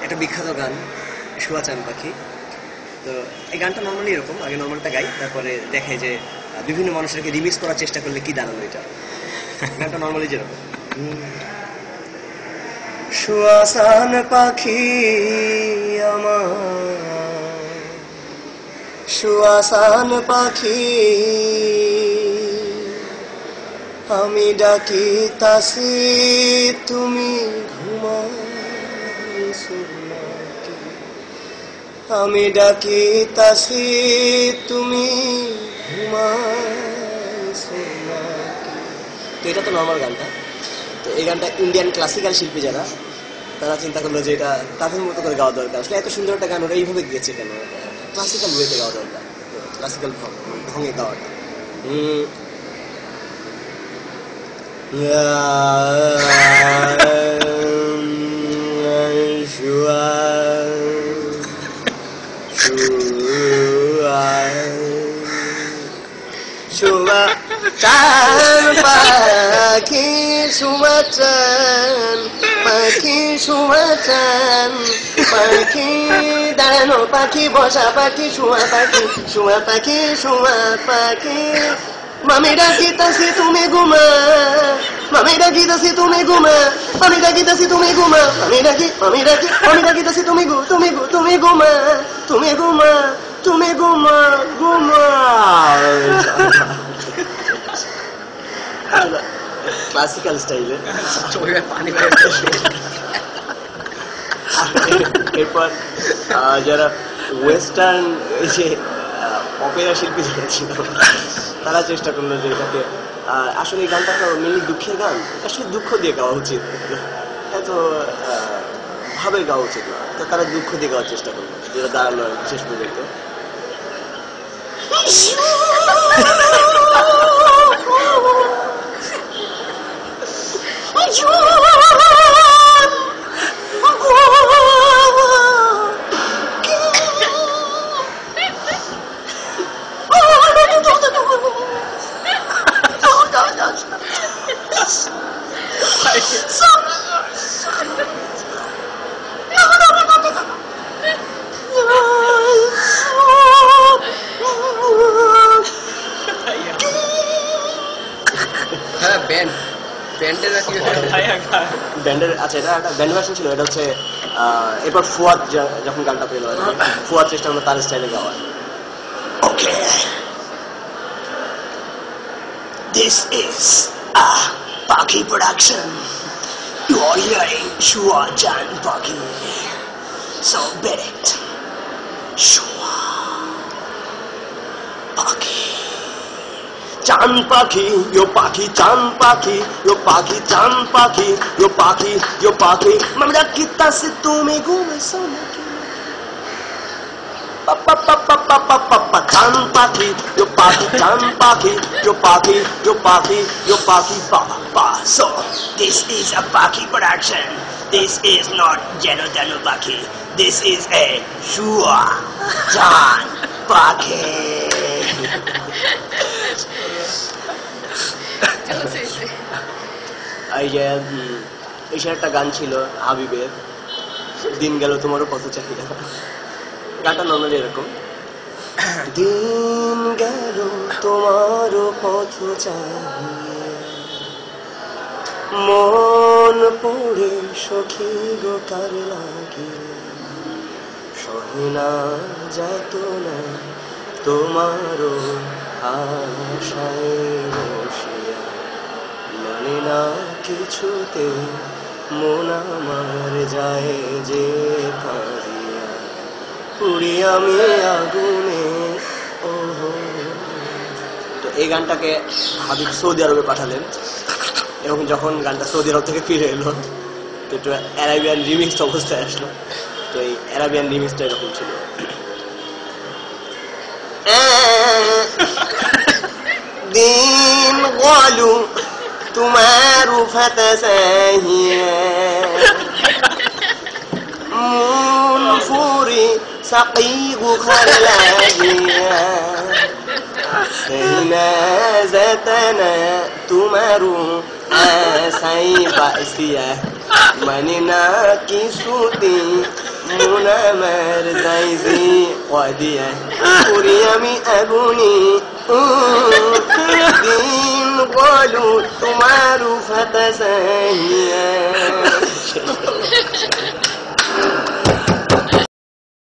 একটা বিখ্যাত গান শুয়া চান পাখি। তো এই গানটা নর্মালি এরকম, আগে নর্মালটা গাই, তারপরে দেখায় যে বিভিন্ন মানুষকে রিমিক্স করার চেষ্টা করলে কি দাঁড়ালো এটা। গানটা নর্মালি যেরকম, শুয়া চান পাখি আমার, শুয়া চান পাখি আমি ডাকিতাছি তুমি ঘুমাইছো নাকি, আমি ডাকিতাছি তুমি ঘুমাইছো নাকি। তো এটা তো নর্মাল গানটা। তো এই গানটা ইন্ডিয়ান ক্লাসিক্যাল শিল্পী যারা, তারা চিন্তা করলো যে এটা তাদের মতো করে গাওয়া দরকার। আসলে এত সুন্দর একটা গান ওরা এইভাবে গেছে কেন, ক্লাসিক্যাল ওয়েতে গাওয়া দরকার, ক্লাসিক্যাল ঢঙে গাওয়াটা। শুয়া চান পাখি, শুয়া চান পাখি, শুয়া চান পাখি, দাঁড়ানো পাখি, বসা পাখি, শুয়া পাখি, শুয়া পাখি, শুয়া পাখি মামি ডাকিতাছি তুমি ঘুমা, মামি ডাকিতাছি তুমি ঘুমা, আমি ডাকিতাছি তুমি ঘুমা, আমি ডাকিতাছি তুমি তুমি ঘুমা, তুমি ঘুমা, তুমি ঘুমা ঘুমা। ক্লাসিক্যাল স্টাইলে। এরপর যারা ওয়েস্টার্ন যে অপেরা শিল্পী যারা ছিল, তারা চেষ্টা করলো যে এটাকে, আসলে এই গানটা তো মেনলি দুঃখের গান, আসলে দুঃখ দিয়ে গাওয়া উচিত, এত ভাবে গাওয়া উচিত না। তো তারা দুঃখ দিয়ে গাওয়ার চেষ্টা করলো, যেটা দাঁড়ালো শেষ পর্যন্ত। ব্যান্ডের, আচ্ছা এটা একটা ব্যান্ড ভার্সন ছিল, এটা হচ্ছে এরপর ফুয়াদ যখন গানটা পেলো, ফুয়াদ চেষ্টা করলো তার স্টাইলে গাওয়া। ওকে, দিস ইজ পাখি প্রোডাকশন, ইউ আর হিয়ারিং শুয়া চান পাখি, সো বেট ইট, শুয়া পাখি চান পাখি, yo পাখি চান পাখি, yo পাখি চান পাখি, yo পাখি, yo পাখি মামি ডাকিতাছি তুমি ঘুমাইছো নাকি, পাপা পাপা পাপা পাপা চান পাখি, yo পাখি চান পাখি, yo পাখি, yo পাখি, yo পাখি papa. So this is a Pakhi production, this is not Jeno Jeno Pakhi, this is a Shua Chan Pakhi. এই যে এসে একটা গান ছিল হাবিবের, দিন গেল তোমারও পথ চাহিদা। গানটা নর্মালি এরকম, দিন গেল তোমারও পথ চাহিদা, মন পড়ে সখী গো কার লাগে, সহিনা যাত না তোমারও আশায় বসিয়া, মানে না কিছুতে মন আমার যায় যে কাঁদিয়া, পুড়ি আমি আগুনে। ওহো, তো এই গানটাকে হাবিব সৌদি আরবে পাঠালেন, এবং যখন গানটা সৌদি আরব থেকে ফিরে এলো তো একটু অ্যারাবিয়ান রিমিক্স অবস্থায় আসলো। তো এই অ্যারাবিয়ান রিমিক্সটা এরকম ছিল, দিন গলু তোমার ফাতা সাহিয়া, মন ফুরি সাকিগু খালাহিয়া, সহিনা জাতানা তোমারু আসাই বাসিয়া, মানে না কিছুতে মন আমার যাইজি কদিয়া পুরি আমি আগুনি দিন বলু তোমার ফাতা সাহিয়া